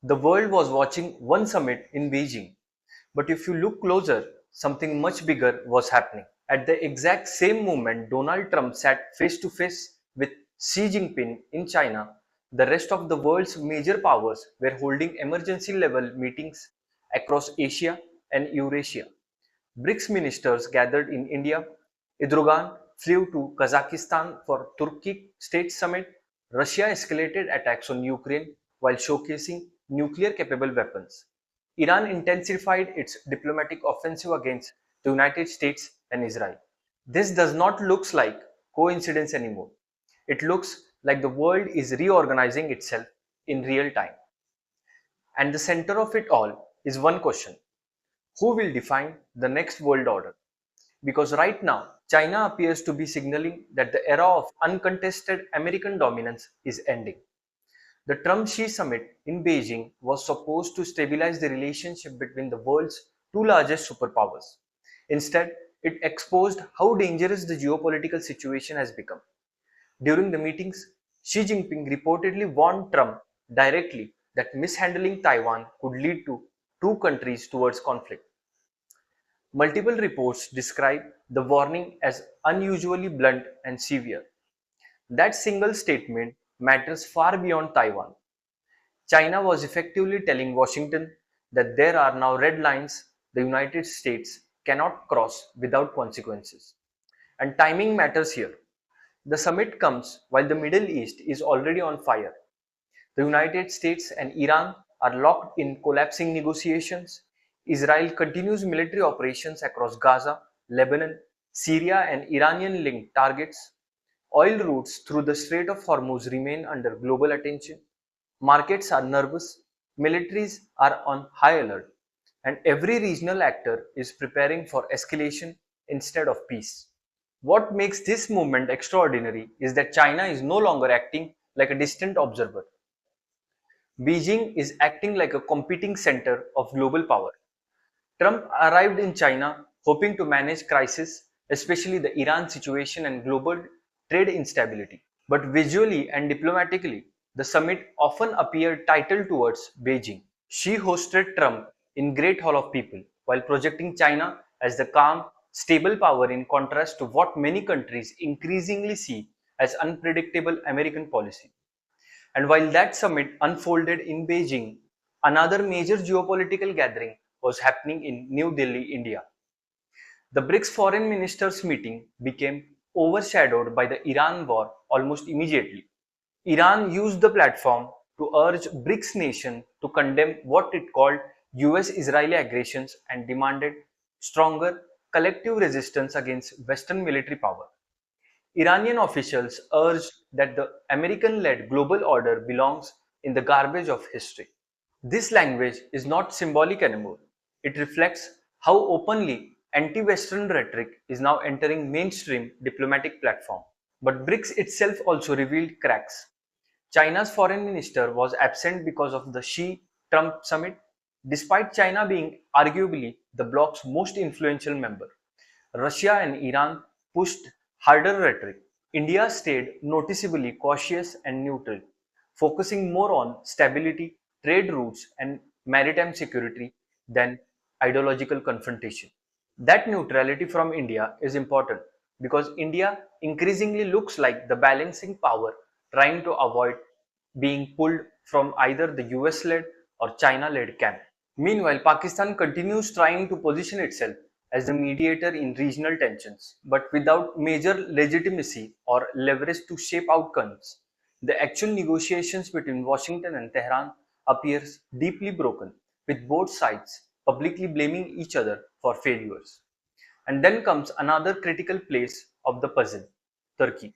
The world was watching one summit in Beijing, but if you look closer, something much bigger was happening. At the exact same moment Donald Trump sat face to face with Xi Jinping in China, the rest of the world's major powers were holding emergency level meetings across Asia and Eurasia. BRICS ministers gathered in India. Erdogan flew to Kazakhstan for Turkic State Summit. Russia escalated attacks on Ukraine while showcasing nuclear-capable weapons. Iran intensified its diplomatic offensive against the United States and Israel. This does not look like coincidence anymore. It looks like the world is reorganizing itself in real time. And the center of it all is one question: who will define the next world order? Because right now, China appears to be signaling that the era of uncontested American dominance is ending. The Trump Xi summit in Beijing was supposed to stabilize the relationship between the world's two largest superpowers. Instead, it exposed how dangerous the geopolitical situation has become. During the meetings, Xi Jinping reportedly warned Trump directly that mishandling Taiwan could lead to two countries towards conflict. Multiple reports describe the warning as unusually blunt and severe. That single statement matters far beyond Taiwan. China was effectively telling Washington that there are now red lines the United States cannot cross without consequences. And timing matters here. The summit comes while the Middle East is already on fire. The United States and Iran are locked in collapsing negotiations. Israel continues military operations across Gaza, Lebanon, Syria, and Iranian linked targets. Oil routes through the Strait of Hormuz remain under global attention. Markets are nervous, militaries are on high alert, and every regional actor is preparing for escalation instead of peace. What makes this movement extraordinary is that China is no longer acting like a distant observer. Beijing is acting like a competing center of global power. Trump arrived in China hoping to manage crisis, especially the Iran situation and global trade instability. But visually and diplomatically, the summit often appeared titled towards Beijing. She hosted Trump in Great Hall of People while projecting China as the calm, stable power in contrast to what many countries increasingly see as unpredictable American policy. And while that summit unfolded in Beijing, another major geopolitical gathering was happening in New Delhi, India. The BRICS foreign ministers meeting became overshadowed by the Iran war almost immediately. Iran used the platform to urge BRICS nations to condemn what it called US-Israeli aggressions and demanded stronger collective resistance against Western military power. Iranian officials urged that the American-led global order belongs in the garbage of history. This language is not symbolic anymore. It reflects how openly anti-Western rhetoric is now entering mainstream diplomatic platform. But BRICS itself also revealed cracks. China's foreign minister was absent because of the Xi-Trump summit, despite China being arguably the bloc's most influential member. Russia and Iran pushed harder rhetoric. India stayed noticeably cautious and neutral, focusing more on stability, trade routes, and maritime security than ideological confrontation. That neutrality from India is important because India increasingly looks like the balancing power trying to avoid being pulled from either the US led or China led camp. Meanwhile, Pakistan continues trying to position itself as the mediator in regional tensions, but without major legitimacy or leverage to shape outcomes. The actual negotiations between Washington and Tehran appears deeply broken, with both sides publicly blaming each other for failures. And then comes another critical place of the puzzle: Turkey.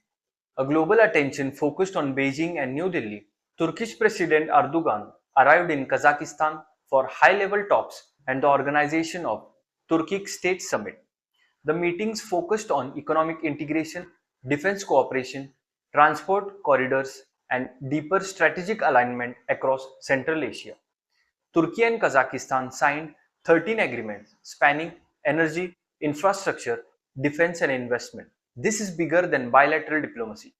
A global attention focused on Beijing and New Delhi. Turkish President Erdogan arrived in Kazakhstan for high-level talks and the organization of Turkic State Summit. The meetings focused on economic integration, defense cooperation, transport corridors, and deeper strategic alignment across Central Asia. Turkey and Kazakhstan signed 13 agreements spanning energy, infrastructure, defense, and investment. This is bigger than bilateral diplomacy.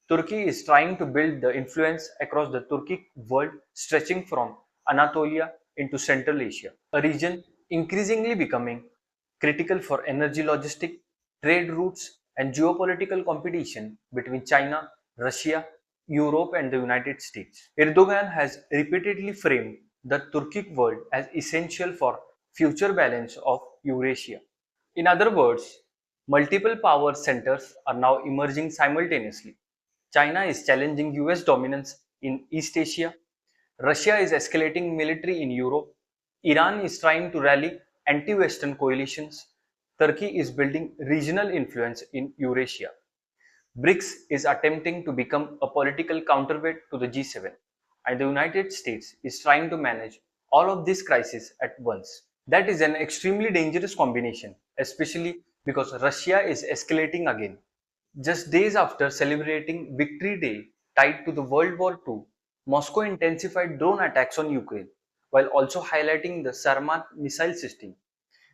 Turkey is trying to build the influence across the Turkic world, stretching from Anatolia into Central Asia, a region increasingly becoming critical for energy logistics, trade routes, and geopolitical competition between China, Russia, Europe, and the United States. Erdogan has repeatedly framed the Turkic world as essential for future balance of Eurasia. In other words, multiple power centers are now emerging simultaneously. China is challenging US dominance in East Asia. Russia is escalating military in Europe. Iran is trying to rally anti Western coalitions. Turkey is building regional influence in Eurasia. BRICS is attempting to become a political counterweight to the G7, and the United States is trying to manage all of these crises at once. That is an extremely dangerous combination, especially because Russia is escalating again. Just days after celebrating Victory Day tied to the World War II, Moscow intensified drone attacks on Ukraine while also highlighting the Sarmat missile system,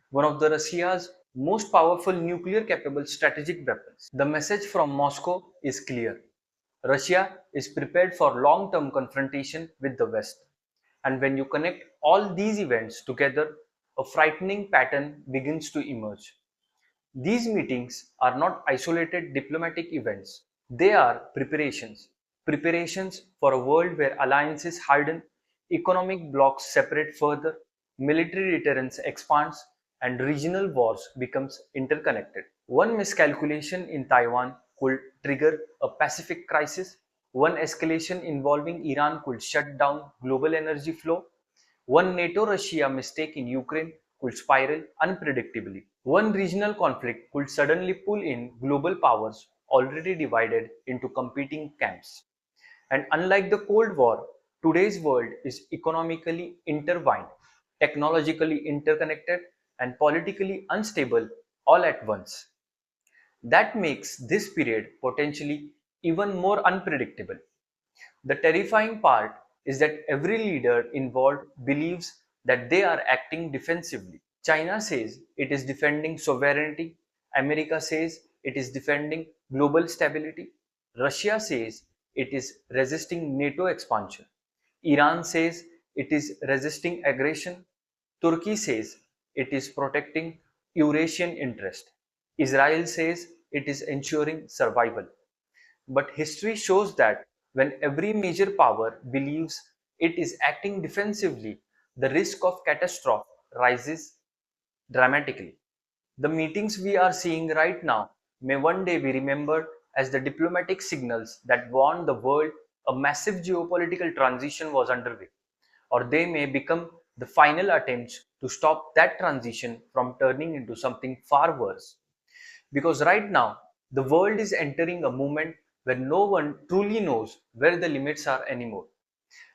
one of the Russia's most powerful nuclear capable strategic weapons. The message from Moscow is clear. Russia is prepared for long term confrontation with the West. And when you connect all these events together, a frightening pattern begins to emerge. These meetings are not isolated diplomatic events, they are preparations. Preparations for a world where alliances harden, economic blocs separate further, military deterrence expands, and regional wars becomes interconnected. One miscalculation in Taiwan could trigger a Pacific crisis. One escalation involving Iran could shut down global energy flow. One NATO Russia mistake in Ukraine could spiral unpredictably. One regional conflict could suddenly pull in global powers already divided into competing camps. And unlike the Cold War, today's world is economically intertwined, technologically interconnected, and politically unstable all at once. That makes this period potentially even more unpredictable. The terrifying part is that every leader involved believes that they are acting defensively. China says it is defending sovereignty, America says it is defending global stability, Russia says it is resisting NATO expansion, Iran says it is resisting aggression, Turkey says it is protecting Eurasian interest, Israel says it is ensuring survival. But history shows that when every major power believes it is acting defensively, the risk of catastrophe rises dramatically. The meetings we are seeing right now may one day be remembered as the diplomatic signals that warned the world a massive geopolitical transition was underway, or they may become the final attempts to stop that transition from turning into something far worse. Because right now, the world is entering a moment where no one truly knows where the limits are anymore.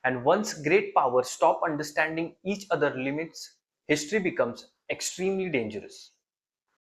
And once great powers stop understanding each other's limits, history becomes extremely dangerous.